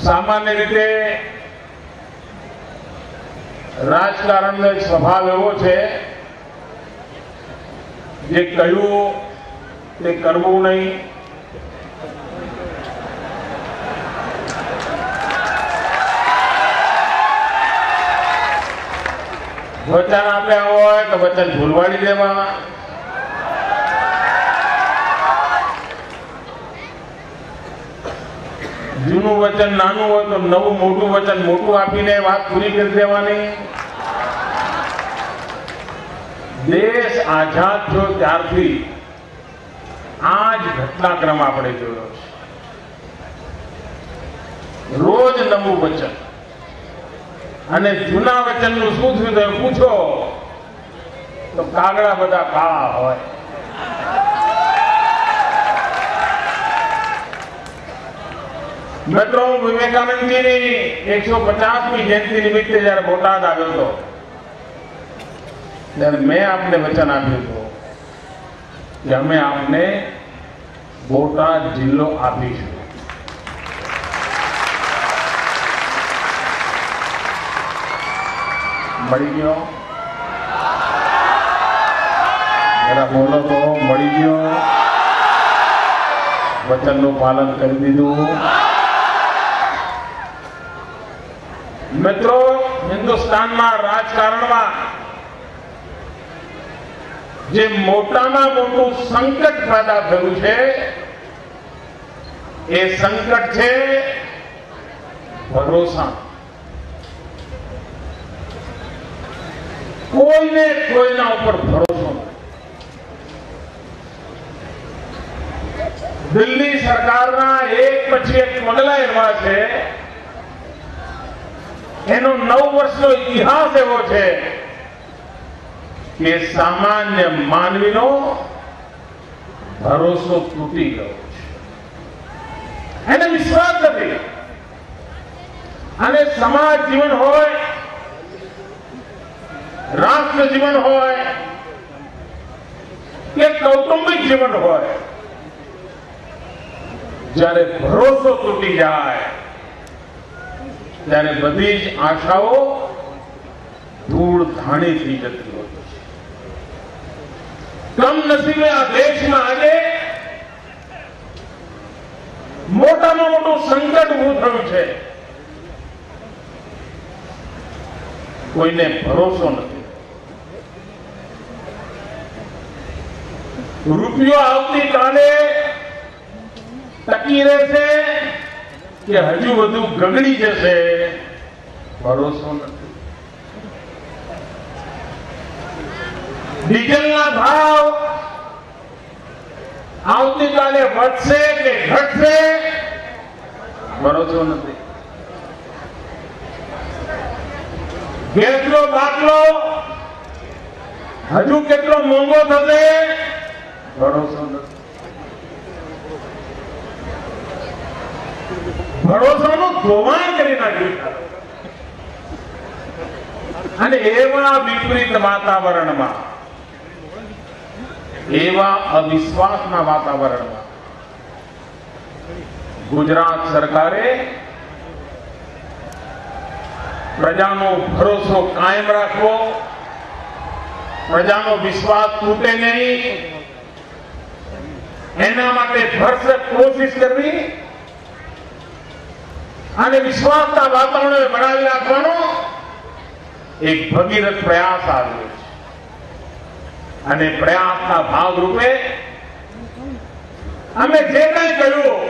સામાન્ય રીતે રાજકારણનો એક સ્વભાવ એવો છે જે કહ્યું તે કરવું નહીં, વચન આપ્યા હોય તો વચન ભૂલવાડી દેવા, જૂનું વચન નાનું હોય તો નવું મોટું વચન મોટું આપીને વાત પૂરી કરી દેવાની. દેશ આઝાદ થયો ત્યારથી આ જ ઘટનાક્રમ આપણે જોયો છે. રોજ નવું વચન, અને જૂના વચનનું શું થયું પૂછો તો કાગડા બધા કાળા હોય. મિત્રો, વિવેકાનંદજીની 150મી જયંતિ નિમિત્તે જયારે બોટાદ આવ્યો હતો ત્યારે મેં આપને વચન આપ્યું હતું કે અમે આપને બોટાદ જિલ્લો આપીશું. મળી ગયો? જરા બોલો તો, મળી ગયો? વચનનું પાલન કરી દીધું? મિત્રો, હિન્દુસ્તાનના રાજકારણમાં જે મોટામાં મોટું સંકટ પેદા થયું છે એ સંકટ છે ભરોસા. કોઈને કોઈના ઉપર ભરોસો નથી. દિલ્હી સરકારના એક પછી એક પગલા એવા છે, એનો 9 વર્ષનો ઇતિહાસ એવો છે કે સામાન્ય માનવીનો ભરોસો તૂટી ગયો છે, એને વિશ્વાસ નથી. અને સમાજ જીવન હોય, રાષ્ટ્ર જીવન હોય કે કૌટુંબિક જીવન હોય, જ્યારે ભરોસો તૂટી જાય ત્યારે બધી જ આશાઓ ધૂળ ધાણી થઈ જતી હોય છે. કમનસીબે આ દેશમાં આજે મોટામાં મોટું સંકટ ઉભું થયું છે. કોઈને ભરોસો નથી. રૂપિયો આવતીકાલે ટકી રહેશે કે હજુ વધુ ગગડી જશે, ભરોસો નથી. ડીઝલના ભાવ આવતીકાલે વધશે કે ઘટશે, ભરોસો નથી. ગેસનો બાટલો હજુ કેટલો મોંઘો થશે, ભરોસો નથી. ભરોસાનું ધોવાણ કરી નાખ્યું. અને એવા વિપરીત વાતાવરણમાં, એવા અવિશ્વાસના વાતાવરણમાં ગુજરાત સરકારે પ્રજાનો ભરોસો કાયમ રાખવો, પ્રજાનો વિશ્વાસ તૂટે નહીં, એના માટે ભરસક કોશિશ કરવી અને વિશ્વાસના વાતાવરણ બનાવી રાખવાનો એક ભગીરથ પ્રયાસ આવ્યો છે. અને પ્રયાસના ભાગરૂપે અમે જે કંઈ કર્યું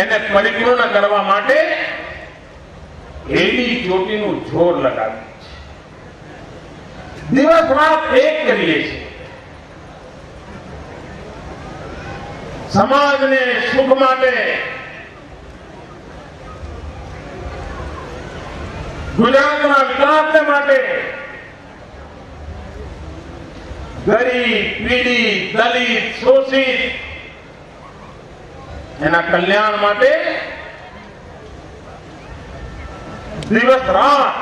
એને પરિપૂર્ણ કરવા માટે એવી ચોટીનું જોર લગાવ્યું છે. દિવસ રાત એક કરીએ છીએ. સમાજને સુખ માટે, ગુજરાતના વિકાસને માટે, ગરીબ, પીડિત, દલિત, શોષિત એના કલ્યાણ માટે દિવસ રાત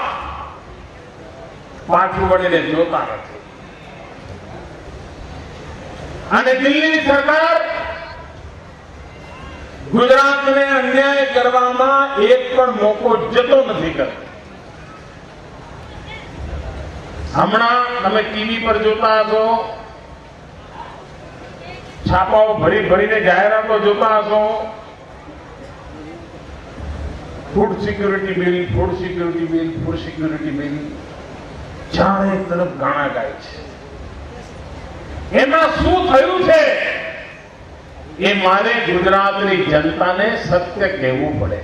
પાછું વળીને જોતા નથી. અને દિલ્હી સરકાર ગુજરાતને અન્યાય કરવામાં એક પણ મોકો જતો નથી કરતો. હમણાં તમે ટીવી પર જોતા હશો, છાપાઓ ભરી ભરીને જાહેરાતો જોતા હશો, food security bill, food security bill, food security bill, ચારે તરફ ગાણા ગાય છે. એમાં શું થયું છે એ મારે ગુજરાતની જનતાને સત્ય કહેવું પડે.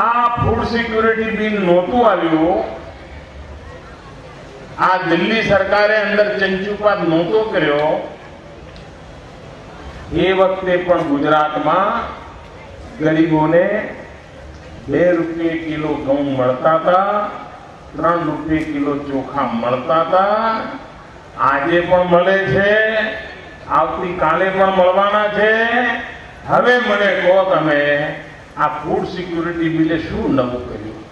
આ ફૂડ સિક્યુરિટી બિલ નહોતું આવ્યું, આ દિલ્હી સરકારે અંદર ચંચુપાત નહોતો કર્યો, એ વખતે પણ ગુજરાતમાં ગરીબોને 2 રૂપિયે કિલો ઘઉં મળતા હતા, 3 રૂપિયે કિલો ચોખા મળતા હતા. આજે પણ મળે છે, આવતીકાલે પણ મળવાના છે. હવે મને કહો તમે, આ ફૂડ સિક્યુરિટી બિલે શું નવું કર્યું?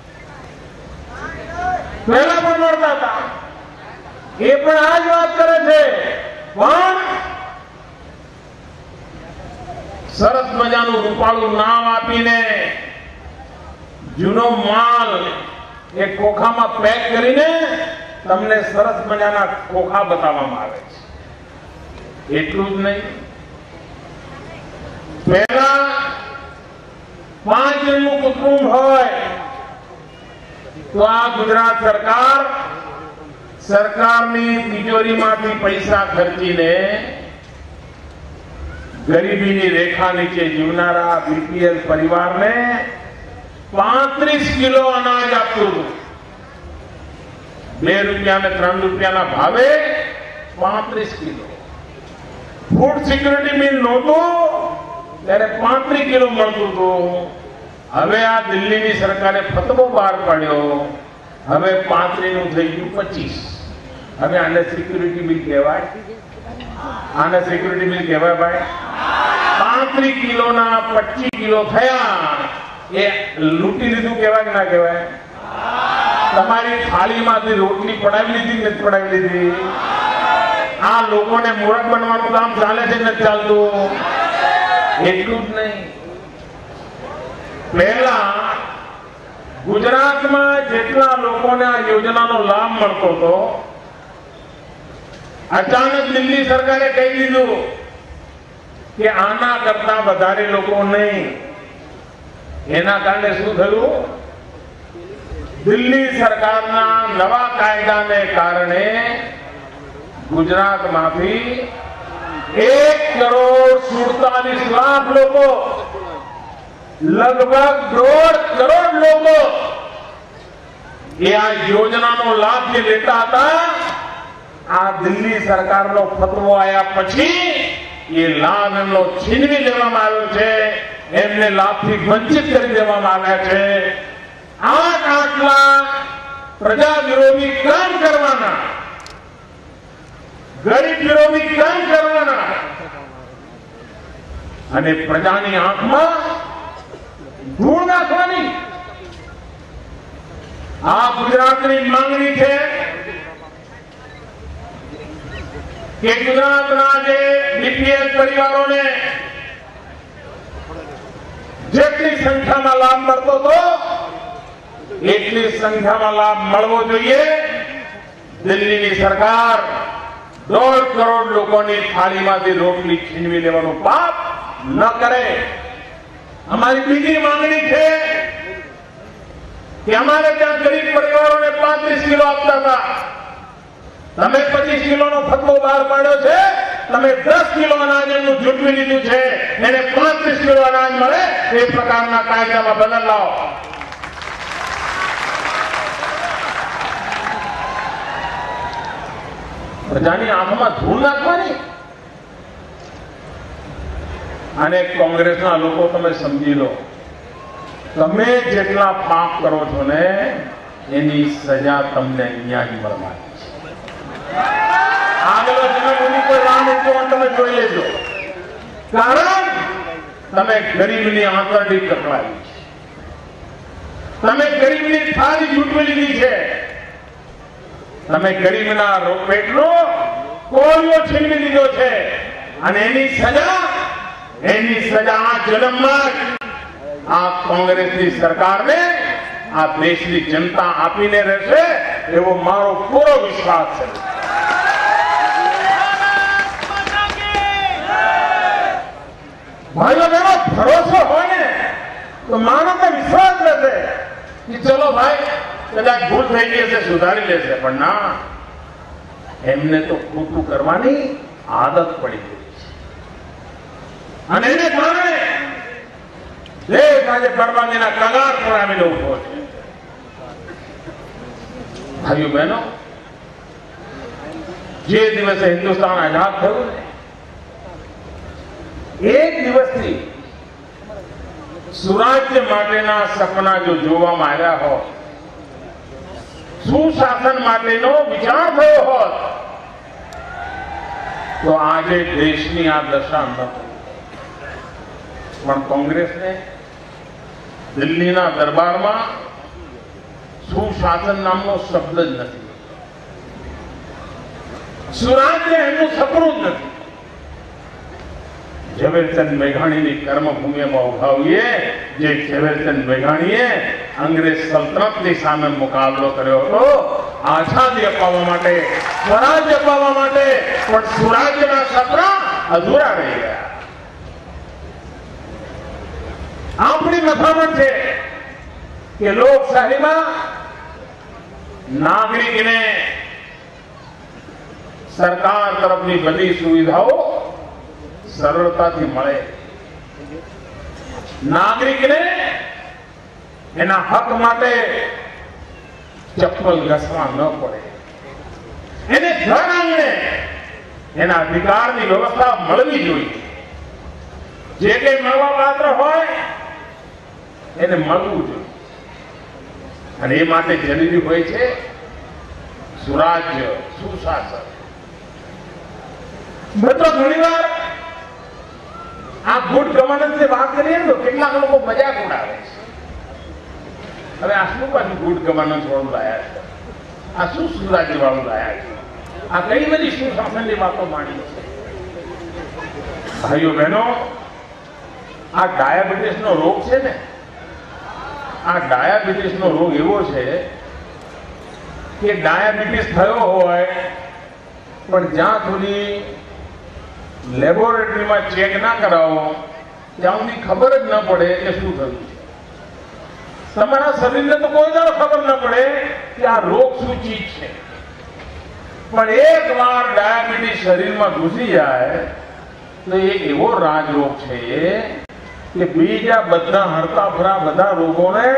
પહેલા પણ મળતા હતા, એ પણ આ જ વાત કરે છે. પણ સરસ મજાનું રૂપાળું નામ આપીને જૂનો માલ એ ખોખામાં પેક કરીને તમને સરસ મજાના ખોખા બતાવવામાં આવે છે. એટલું જ નહીં, પહેલા 5 જણનું કુટુંબ હોય તો આ ગુજરાત સરકાર સરકારની તિજોરીમાંથી પૈસા ખર્ચીને ગરીબીની રેખા નીચે જીવનારા બીપીએલ પરિવારને 35 કિલો અનાજ આપતું હતું. 2 રૂપિયા અને 3 રૂપિયાના ભાવે 35 કિલો. ફૂડ સિક્યુરિટી બિલ નહોતું ત્યારે 35 કિલો મળતું હતું. હવે આ દિલ્હીની સરકારે ફતવો બહાર પાડ્યો, હવે 35 નું થઈ ગયું 25. હવે આને સિક્યુરિટી બિલ કહેવાય? આને સિક્યુરિટી બિલ કહેવાય ભાઈ? 35 કિલોના 25 કિલો થયા, એ લૂંટી લીધું કહેવાય કે ના કહેવાય? તમારી થાળીમાંથી રોટલી પડાવી લીધી કે નથી પડાવી લીધી? આ લોકોને મૂર્ખ બનવાનું કામ ચાલે છે નથી ચાલતું? એટલું જ નહીં, પહેલા ગુજરાતમાં જેટલા લોકોને આ યોજનાનો લાભ મળતો હતો, અચાનક દિલ્હી સરકારે કહી દીધું કે આના કરતા વધારે લોકો નહીં. એના કારણે શું થયું? દિલ્હી સરકારના નવા કાયદાને કારણે ગુજરાતમાંથી 1,47,00,000 લોકો, લગભગ 1.5 કરોડ લોકો એ આ યોજનાનો લાભ જે લેતા હતા, આ દિલ્હી સરકારનો ફતવો આવ્યા પછી એ લાભ એમનો છીનવી લેવામાં આવ્યો છે, એમને લાભથી વંચિત કરી દેવામાં આવ્યા છે. આટલા પ્રજા વિરોધી કામ કરવાના, ગરીબ વિરોધી કામ કરવાના અને પ્રજાની આંખમાં ધૂળ નાખવાની આ ગુજરાતની માંગણી છે કે ગુજરાતના જે બીપીએલ પરિવારોને જેટલી સંખ્યામાં લાભ મળતો હતો એટલી સંખ્યામાં લાભ મળવો જોઈએ. દિલ્હીની સરકાર 1.5 કરોડ લોકોની થાળીમાંથી રોટલી છીનવી લેવાનું પાપ ન કરે. અમારી બીજી માંગણી છે કે અમારે ત્યાં ગરીબ પરિવારોને 35 કિલો આપતા હતા, તમે 25 કિલોનો ફતવો બહાર પાડ્યો છે, તમે 10 કિલો અનાજ એનું જૂટવી લીધું છે, એને 35 કિલો અનાજ મળે એ પ્રકારના કાયદામાં બદલ લાવો. પ્રજાની આંખમાં ધૂળ નાખવાની. અને કોંગ્રેસના લોકો તમે સમજી લો, તમે જેટલા પાપ કરો છો ને એની સજા તમને અહીંયા જ મળવાની છે. આગળ જન્મભૂમિ પર રામ ઉદ્યોગ તમે જોઈ લેજો, કારણ તમે ગરીબની આંતરડી કકડાવી છે, તમે ગરીબની થાળી જૂટવી લીધી છે, તમે ગરીબના પેટનો કોળિયો છીનવી લીધો છે. અને એની સજા આ જન્મમાં જ આ કોંગ્રેસની સરકારને આ દેશની જનતા આપીને રહેશે એવો મારો પૂરો વિશ્વાસ છે. ભાઈઓ બહેનો, ભરોસો હોય ને તો માનવને વિશ્વાસ રહેશે કે ચલો ભાઈ કદાચ ભૂલ થઈ ગઈ હશે, સુધારી લેશે. પણ ના, એમને તો ખોટું કરવાની આદત પડી ગઈ છે અને એને કારણે દેશ આજે બરબાદીના કગાર પર આવીને ઉભો છે. ભાઈઓ બહેનો, જે દિવસે હિન્દુસ્તાન આઝાદ થયું ને એક દિવસથી સુરાજ્ય માટેના સપના જો જોવામાં આવ્યા હોત, સુશાસન માટેનો વિચાર થયો હોત, તો આજે દેશની આ દશા ન થઈ. પણ કોંગ્રેસને દિલ્હીના દરબારમાં સુશાસન નામનો શબ્દ જ નથી. સુરાજ્ય એમનું સપનું જ નથી. ઝવેરચંદ મેઘાણીની કર્મભૂમિમાં ઉભાવીએ, જે ઝવેરચંદ મેઘાણીએ અંગ્રેજ સલ્તનતની સામે મુકાબલો કર્યો હતો આઝાદી અપાવવા માટે, સ્વરાજ્ય અપાવવા માટે, પણ સુરાજ્યના સપના અધૂરા રહી ગયા. આપણી મથામણ છે કે લોકશાહીમાં નાગરિકને સરકાર તરફની બધી સુવિધાઓ સરળતાથી મળે, નાગરિકને એના હક માટે ચપ્પલ ઘસવા ન પડે, એને ઘર આંગણે એના અધિકારની વ્યવસ્થા મળવી જોઈએ. જે કંઈ મળવા પાત્ર હોય એને મળવું જોઈએ અને એ માટે જરૂરી હોય છે સુરાજ્ય, સુશાસન. મિત્રો, ઘણીવાર આ ગુડ ગવર્નન્સની વાત કરીએ તો કેટલાક લોકો મજાક ઉડાવે છે. હવે આ શું પાછું ગુડ ગવર્નન્સ વાળું લાયા છે, આ શું સુરાજ્ય વાળું લાયા છે, આ કઈ બધી સુશાસનની વાતો માંડી છે. ભાઈઓ બહેનો, આ ડાયાબિટીસનો રોગ છે ને, આ ડાયાબિટીસનો રોગ એવો છે કે ડાયાબિટીસ થયો હોય પણ જ્યાં સુધી લેબોરેટરીમાં ચેક ના કરાવો ત્યાં સુધી ખબર જ ન પડે કે શું થયું છે. તમારા શરીરને તો કોઈ દાડો ખબર ન પડે કે આ રોગ શું ચીજ છે, પણ એક વાર ડાયાબિટીસ શરીરમાં ઘૂસી જાય તો એ એવો રાજરોગ છે કે બીજા બધા હરતા ફરા બધા રોગોને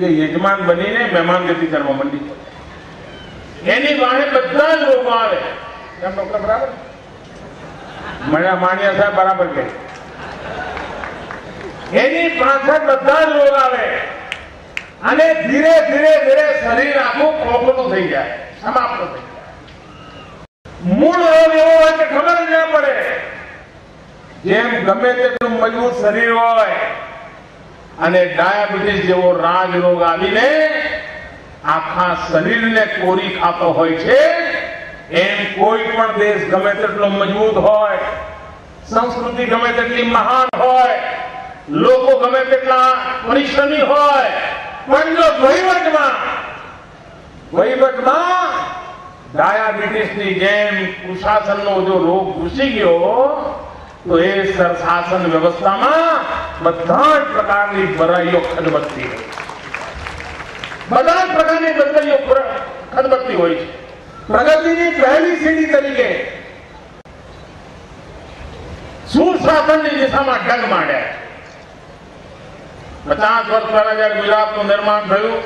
એ યજમાન બનીને મહેમાનગતિ કરવા માંડી પડે. એની પાસે બધા જ રોગો આવે. કેમ ડોક્ટર બરાબર? માણિયા સાહેબ બરાબર કહે. એની પાછળ બધા જ રોગ આવે અને ધીરે ધીરે ધીરે શરીર આખું ખોખલું થઈ જાય, સમાપ્ત થઈ જાય. મૂળ રોગ એવો હોય કે ખબર જ ના પડે. જેમ ગમે તેટલું મજબૂત શરીર હોય અને ડાયાબિટીસ જેવો રાજરોગ આવીને આખા શરીરને કોરી ખાતો હોય છે, એમ કોઈ પણ દેશ ગમે તેટલો મજબૂત હોય, સંસ્કૃતિ ગમે તેટલી મહાન હોય, લોકો ગમે તેટલા પરિશ્રમી હોય, પણ જો વહીવટમાં ડાયાબિટીસની જેમ કુશાસનનો જો રોગ ઘૂસી ગયો તો એ શાસન વ્યવસ્થામાં બધા જ પ્રકારની બરાઈઓ ખદબદતી હોય, બધા જ પ્રકારની બદલાઈઓ ખદબદતી હોય છે. પ્રગતિની પહેલી સીડી તરીકે સુશાસનની દિશામાં ડગ માંડ્યા. 50 વર્ષ પહેલા જયારે ગુજરાતનું નિર્માણ થયું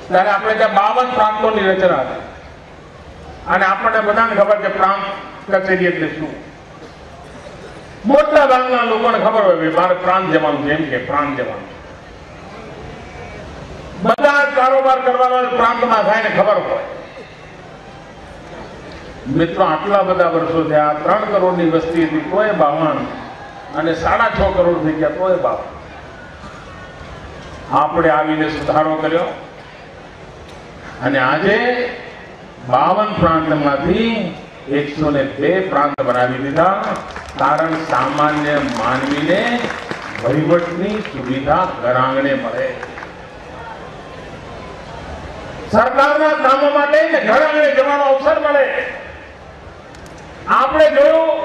ત્યારે આપણે ત્યાં 52 પ્રાંતોની રચના હતી અને આપણને બધાને ખબર કે પ્રાંત કચેરી એટલે શું. મોટા ભાગના લોકોને ખબર હોય મારે પ્રાંત જવાનું છે, એમ કે પ્રાંત જવાનું. બધા કારોબાર કરવાના પ્રાંતમાં થાય ને ખબર હોય. મિત્રો, આટલા બધા વર્ષો થયા, 3 કરોડની વસ્તી હતી તોય 52 અને 6.5 કરોડ થઈ ગયા તોય 52. આપણે આવીને સુધારો કર્યો અને આજે 52 પ્રાંતમાંથી 102 પ્રાંત બનાવી દીધા. કારણ સામાન્ય માનવીને વહીવટની સુવિધા ઘરાંગણે મળે. સરકારના કામો માટે ઘરાંગણે જવાનો અવસર મળે. આપણે જોયું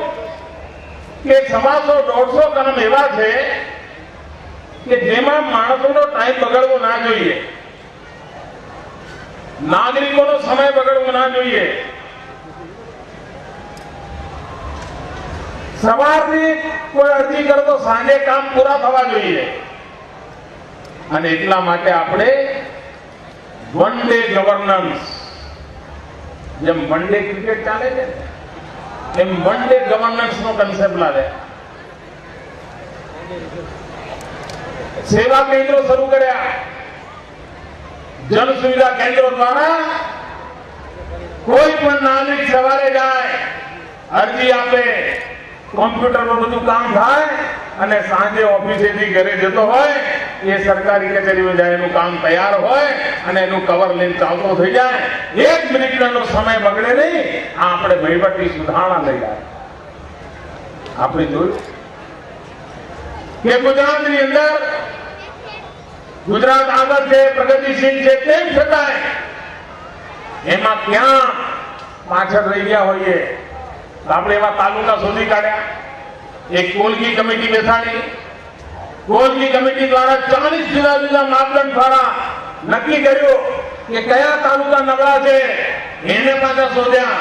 કે 150-150 કામ એવા છે કે જેમાં માણસોનો ટાઈમ બગડવો ના જોઈએ, નાગરિકોનો સમય બગડવો ના જોઈએ. સવારથી કોઈ અરજી કરે તો સાંજે કામ પૂરા થવા જોઈએ. અને એટલા માટે આપણે વન ડે ગવર્નન્સ, જેમ વન ડે ક્રિકેટ ચાલે છે એમ વન ડે ગવર્નન્સ નો કન્સેપ્ટ લાવે. સેવા કેન્દ્રો શરૂ કર્યા. જન સુવિધા કેન્દ્રો દ્વારા કોઈ પણ નાગરિક સવારે જાય, અરજી આપે, કોમ્પ્યુટર પર બધું કામ થાય અને સાંજે ઓફિસેથી ઘરે જતો હોય, એ સરકારી કચેરીમાં જાય, એનું કામ તૈયાર હોય અને એનું કવર લઈને ચાલતો થઈ જાય. 1 મિનિટનો સમય બગડે નહીં. આ આપણે વહીવટની સુધારણા લઈ જાય. આપણે જોયું કે ગુજરાતની અંદર ગુજરાત આગળ છે, પ્રગતિશીલ છે, તેમ છતાંય એમાં ક્યાં પાછળ રહી ગયા હોઈએ. આપણે એવા તાલુકા શોધી કાઢ્યા. એક કોલગી કમિટી બેસાડી. કોલગી કમિટી દ્વારા 40 જુદા જુદા માપદંડ દ્વારા નક્કી કર્યું કે કયા તાલુકા નબળા છે, એને પાછા શોધ્યા.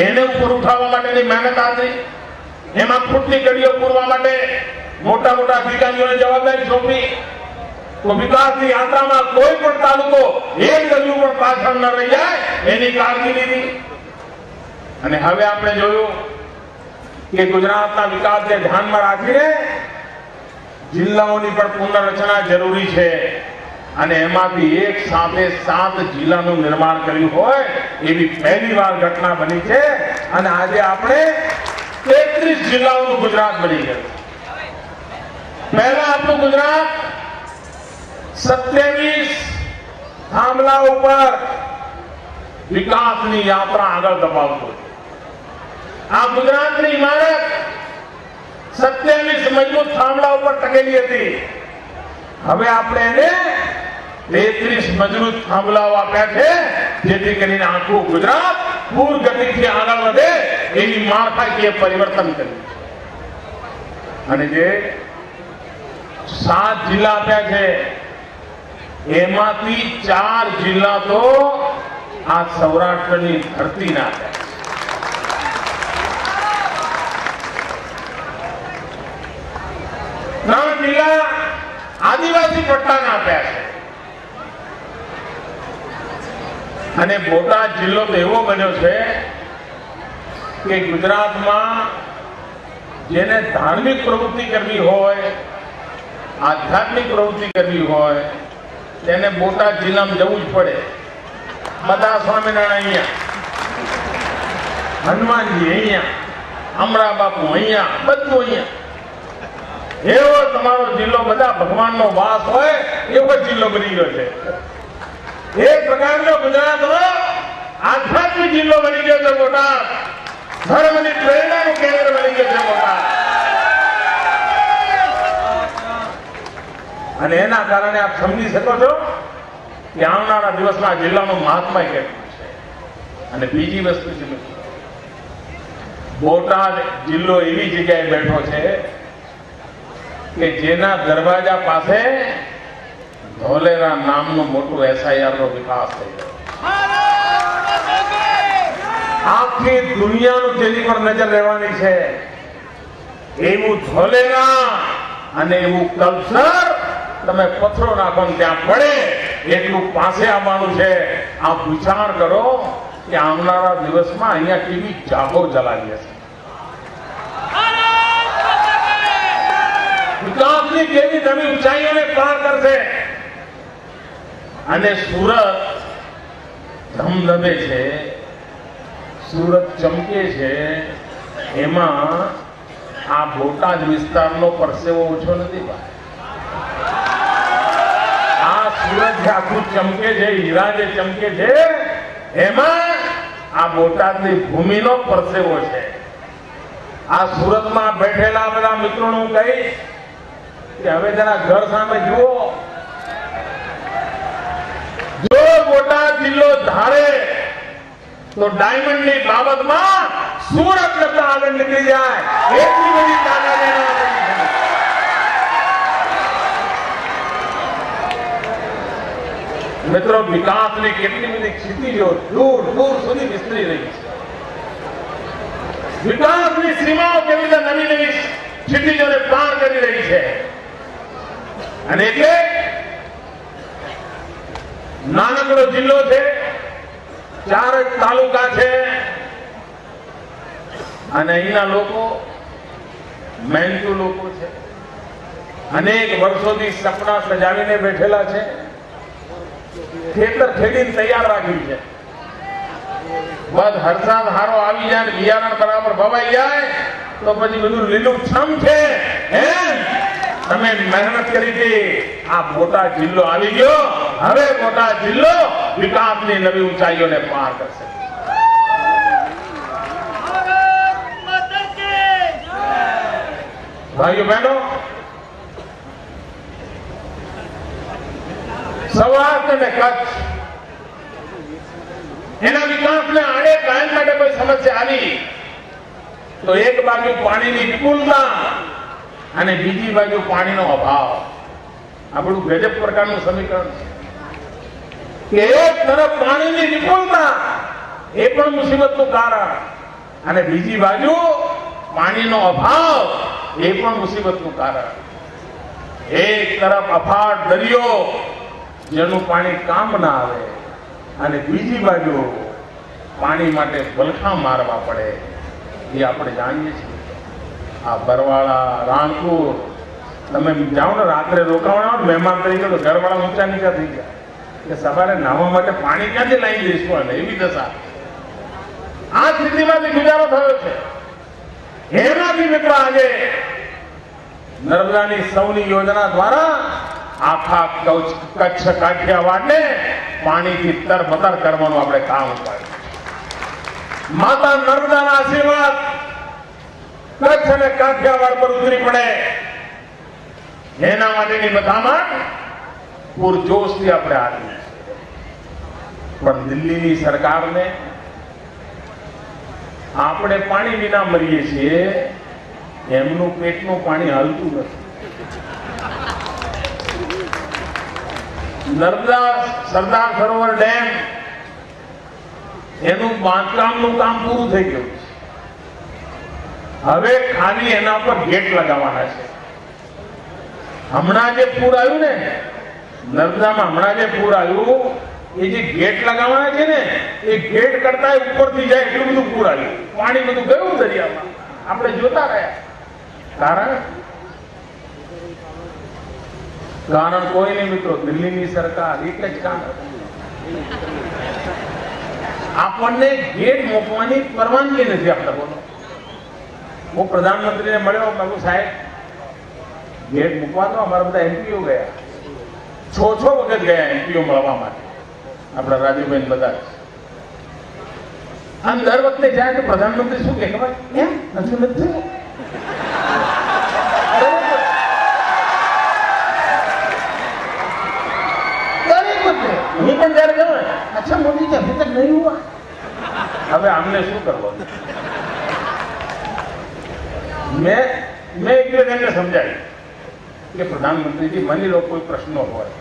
એને ઉપર ઉઠાવવા માટેની મહેનત આવી. એમાં ખૂટની કડીઓ પૂરવા માટે મોટા મોટા અધિકારીઓને જવાબદારી સોંપી. તો વિકાસની યાત્રામાં કોઈ પણ તાલુકો એક ગયું પણ પાછળ ન રહી જાય એની કાળજી લીધી. અને હવે આપણે જોયું કે ગુજરાતના વિકાસને ધ્યાનમાં રાખીને જિલ્લાઓની પણ પુનર્રચના જરૂરી છે. અને એમાંથી એક સાથે 7 જિલ્લાનું નિર્માણ કર્યું હોય એવી પહેલી વાર ઘટના બની છે. અને આજે આપણે 33 જિલ્લાઓનું ગુજરાત બની ગયું. પહેલા આપણું ગુજરાત 27 થાંભલા ઉપર વિકાસની યાત્રા આગળ ધપાવતું. આ ગુજરાતની ઇમારત 27 મજબૂત થાંભલા ઉપર ટકેલી હતી. હવે આપણે એને 33 મજબૂત થાંભલાઓ આપ્યા છે, જેથી કરીને આખું ગુજરાત પૂર ગતિથી આગળ વધે એવી માળખાકીય પરિવર્તન કર્યું. અને જે 7 જિલ્લા આપ્યા છે એમાંથી 4 જિલ્લા તો આ સૌરાષ્ટ્રની ધરતીના આપ્યા. 3 જિલ્લા આદિવાસી પટ્ટાના આપ્યા છે. અને બોટાદ જિલ્લો તો એવો બન્યો છે કે ગુજરાતમાં જેને ધાર્મિક પ્રવૃત્તિ કરવી હોય, આધ્યાત્મિક પ્રવૃત્તિ કરવી હોય, તેને બોટાદ જિલ્લામાં જવું જ પડે. બધા સ્વામિનારાયણ અહીંયા, હનુમાનજી અહીંયા, અમરા બાપુ અહીંયા, બધું અહીંયા. એવો તમારો જિલ્લો, બધા ભગવાનનો વાસ હોય એવો જિલ્લો બની ગયો છે. એક પ્રકારનો ગુજરાતનો આધ્યાત્મિક જિલ્લો બની ગયો છે બોટાદ. ધર્મની પ્રેરણાનું કેન્દ્ર બની ગયું છે બોટાદ. અને એના કારણે આપ સમજી શકો છો કે આવનારા દિવસમાં જિલ્લાનું મહાત્મા કેટલું છે. અને બીજી વસ્તુ છે, બોટાદ જિલ્લો એવી જગ્યાએ બેઠો છે કે જેના દરવાજા પાસે ધોલેરા નામનું મોટું SIR નો વિકાસ થઈ ગયો. આખી દુનિયાનું જેની પર નજર રહેવાની છે એવું ધોલેરા અને એવું કલ્ચર તમે પથ્થરો નાખો ત્યાં પડે એટલું પાસે આવવાનું છે. આપ વિચાર કરો કે આવનારા દિવસમાં અહીંયા કેવી જાગો જલાવી હશે, વિકાસની કેવી નવી ઊંચાઈઓને પાર કરશે. અને સુરત ધમધમે છે, સુરત ચમકે છે, એમાં આ બોટાદ વિસ્તારનો પરસેવો ઓછો નથી. આ સુરત જે આખું ચમકે છે, હીરા જે ચમકે છે, એમાં આ બોટાદની ભૂમિનો પરસેવો છે. આ સુરતમાં બેઠેલા બધા મિત્રોને હું કહીશ કે હવે જરા ઘર સામે જુઓ. જો બોટાદ જિલ્લો ધારે તો ડાયમંડની બાબતમાં સુરત કરતા આગળ નીકળી જાય એટલી બધી તાકાત એના. મિત્રો, વિકાસની કેટલી બધી ક્ષિતિજો દૂર દૂર સુધી વિસ્તરી રહી છે. વિકાસની સીમાઓ કેવી રીતે નવી નવી ક્ષિતિજોને પાર કરી રહી છે. અને એટલે નાનકડો જિલ્લો છે, 4 જ તાલુકા છે, અને અહીંના લોકો મહેનતુ લોકો છે. અનેક વર્ષોથી સપના સજાવીને બેઠેલા છે. ખેતર ખેડીને તૈયાર રાખ્યું છે. બસ વરસાદ હારો આવી જાય, બિયારણ બરાબર ભવાઈ જાય તો પછી બધું લીલું છમ છે. તમે મહેનત કરી હતી, આ બોટાદ જિલ્લો આવી ગયો. હવે બોટાદ જિલ્લો વિકાસની નવી ઊંચાઈઓને પાર કરશે. ભાઈઓ બહેનો, સૌરાષ્ટ્ર અને કચ્છ એના વિકાસને આડે કાયમ માટે કોઈ સમસ્યા આવી તો એક બાજુ પાણીની વિપુલતા અને બીજી બાજુ પાણીનો અભાવ. આપણું ગજબ પ્રકારનું સમીકરણ છે કે એક તરફ પાણીની વિપુલતા એ પણ મુસીબતનું કારણ, અને બીજી બાજુ પાણીનો અભાવ એ પણ મુસીબતનું કારણ. એક તરફ અફાટ દરિયો જેનું પાણી કામ ના આવે, અને બીજી બાજુ પાણી માટે વલખા મારવા પડે. એ આપણે જાણીએ છીએ. આ બરવાળા, રાણપુર, તમે જાઓ ને રાત્રે રોકાવાના મહેમાન તરીકે તો ઘરવાળા ઊંચા નીચા થઈ ગયા કે સવારે નાહવા માટે પાણી ક્યાંથી લાવી દઈશું. અને એવી દશા, આ સ્થિતિમાંથી ગુજારો થયો છે. એનાથી મિત્ર આજે નર્મદાની સૌની યોજના દ્વારા આખા કચ્છ કાઠિયાવાડને પાણીથી તરબતર કરવાનું આપણે કામ ઉપાડ્યું. માતા નર્મદાના આશીર્વાદ કચ્છ અને કાઠિયાવાડ પર ઉતરી પડે એના માટેની બધામાં પૂરજોશથી આપણે આવી. પણ દિલ્હીની સરકારને આપણે પાણી વિના મરીએ છીએ, એમનું પેટનું પાણી હાલતું નથી. નર્મદા સરદાર સરોવર ડેમ એનું બાંધકામનું કામ પૂરું થઈ ગયું છે. હવે ખાલી એના પર ગેટ લગાવવાના છે. હમણાં જે પૂર આવ્યું ને નર્મદામાં, હમણાં જે પૂર આવ્યું એ જે ગેટ લગાવવાના છે ને એ ગેટ કરતા ઉપરથી જાય એટલું બધું પૂર આવ્યું. પાણી બધું ગયું દરિયામાં, આપણે જોતા રહ્યા. કારણ કોઈ નહીં મિત્રો, દિલ્હીની સરકાર. એક જ કારણ, આપણને ગેટ મૂકવાની પરવાનગી નથી આપતા. બોલો, હું પ્રધાનમંત્રીને મળ્યો, મેં કહ્યું સાહેબ ગેટ મૂકવા તો અમારા બધા એમપીઓ ગયા, 6 વખત ગયા એમપીઓ મળવા માટે, આપણા રાજુભાઈ બધા. આમ દર વખતે જાય તો પ્રધાનમંત્રી શું કે ખબર, એમ નથી નથી હું પણ જયારે કહું અચ્છા મોદી જી અભી તક નહીં હુઆ. હવે આમને શું કરવાનું? મેં એક દિવસ એમને સમજાવ્યું કે પ્રધાનમંત્રીજી માની લો કોઈ પ્રશ્નો હોય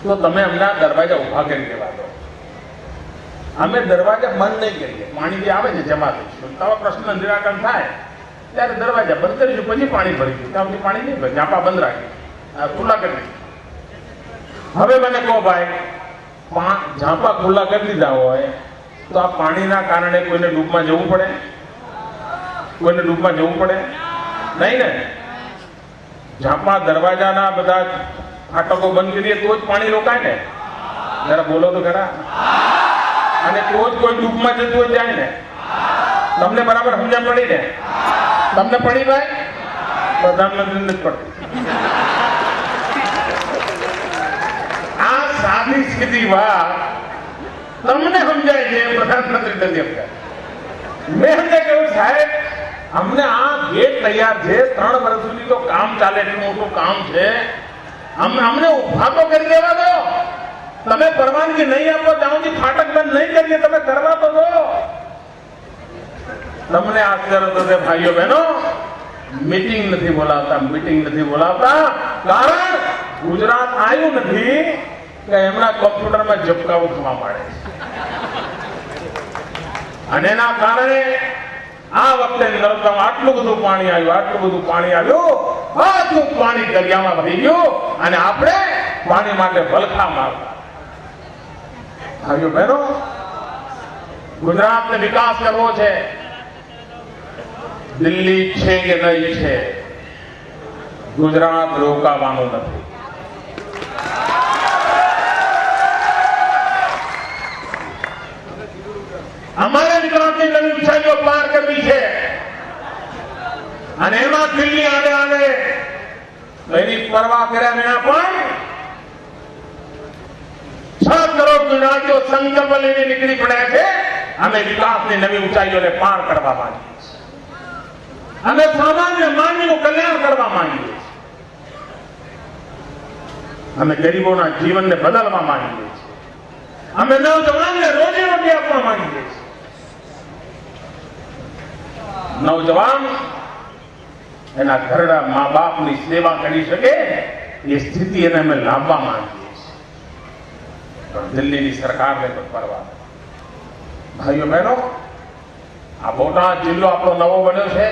તો તમે અમને દરવાજા ઉભા કરી દેવા દો, અમે દરવાજા બંધ નહીં કરીએ. પાણી જે આવે છે જમા થઈશું, તો પ્રશ્ન નિરાકરણ થાય ત્યારે દરવાજા બંધ કરીશું, પછી પાણી ભરીશું. ત્યાં સુધી પાણી નહીં ભરે, ઝાંપા બંધ રાખીશું, ખુલ્લા કરી દઈશું. હવે મને કહો ભાઈ, ઝાંપા ખુલ્લા કરી દીધા હોય તો આ પાણીના કારણે કોઈને ડૂબમાં જવું પડે? કોઈને ડૂબમાં જવું પડે નહીં ને. ઝાંપા દરવાજાના બધા ફાટકો બંધ કરીએ તો જ પાણી રોકાય ને. જરા બોલો તો ખરા. અને તો જ કોઈ ડૂબમાં જતું હોય જાય ને. તમને બરાબર સમજણ પડી ને? તમને પડી ભાઈ? પ્રધાનમંત્રીને જ પડતી. સાદી સીધી વાત તમને સમજાય છે, પ્રધાનમંત્રી નથી સમજાય. મેં એમને કહ્યું સાહેબ અમને આ ગેટ તૈયાર છે, 3 વર્ષ સુધી તો કામ ચાલે, એટલું મોટું કામ છે, અમને ઉભા તો કરી દેવા દો. તમે પરવાનગી નહીં આપો ત્યાં સુધી ફાટક બંધ નહીં કરીએ, તમે કરવા તો દો. તમને આશ્ચર્ય થશે ભાઈઓ બહેનો, મીટિંગ નથી બોલાવતા, મીટિંગ નથી બોલાવતા. કારણ ગુજરાત આવ્યું નથી કે એમના કોમ્પ્યુટરમાં ઝબકાવું થવા માંડે અને એના કારણે આ વખતે નર્મદામાં આટલું બધું પાણી આવ્યું, બધું પાણી દરિયામાં વહી ગયું અને આપણે પાણી માટે વલખા મારતા. ભાઈઓ બહેનો, ગુજરાતને વિકાસ કરવો છે. દિલ્હી છે કે નહીં છે, ગુજરાત રોકાવાનું નથી. અમારે વિકાસની નવી ઊંચાઈઓ પાર કરવી છે અને એમાં દિલ્હી આડે એની પરવા કર્યા વિના પણ 6 કરોડ ગુજરાતીઓ સંકલ્પ લઈને નીકળી પડ્યા છે. અમે વિકાસની નવી ઊંચાઈઓને પાર કરવા માંગીએ છીએ. અમે સામાન્ય માનવીનું કલ્યાણ કરવા માંગીએ છીએ. અમે ગરીબોના જીવનને બદલવા માંગીએ છીએ. અમે નવજવાનને રોજી આપવા માંગીએ છીએ. નવજવાન એના ઘરડા મા બાપની સેવા કરી શકે એ સ્થિતિ એને અમે લાવવા માંગીએ છીએ. પણ દિલ્હીની સરકારને પણ પરવા. ભાઈઓ બહેનો, આ બોટાદ જિલ્લો આપણો નવો બન્યો છે.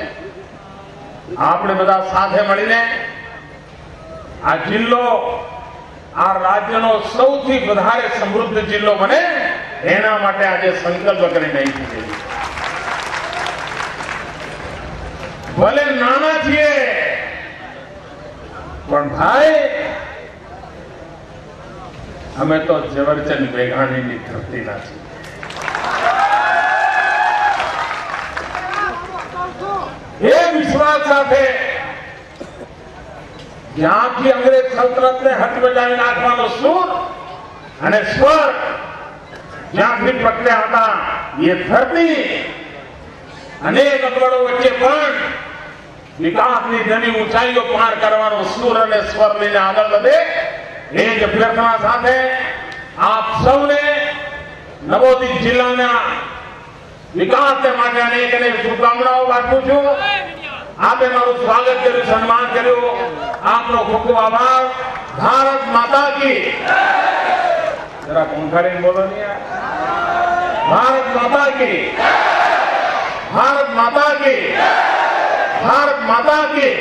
આપણે બધા સાથે મળીને આ જિલ્લો આ રાજ્યનો સૌથી વધારે સમૃદ્ધ જિલ્લો બને એના માટે આજે સંકલ્પ કરીને અહીં છે. ભલે નાના છીએ પણ ભાઈ અમે તો ઝવેરચંદ મેઘાણીની ધરતીના છીએ. એ વિશ્વાસ સાથે જ્યાંથી અંગ્રેજ સલ્તનતને હટબજાવી નાખવાનો સૂર અને સ્વર જ્યાંથી પકડ્યા હતા એ ધરતી અનેક અગવડો વચ્ચે પણ વિકાસની નવી ઊંચાઈઓ પાર કરવાનો સૂર અને સ્વર લઈને આગળ વધે એ જ અભ્યર્થના સાથે આપ સૌને નવોદિત જિલ્લાના વિકાસને માટે અનેક શુભકામનાઓ પાઠવું છું. આપે મારું સ્વાગત કર્યું, સન્માન કર્યું, આપનો ખૂબ ખૂબ આભાર. ભારત માતા કી જરા કોંખાડીને બોલો નહીં. ભારત માતા કી, ભારત માતા કી, ભારત માતા કી.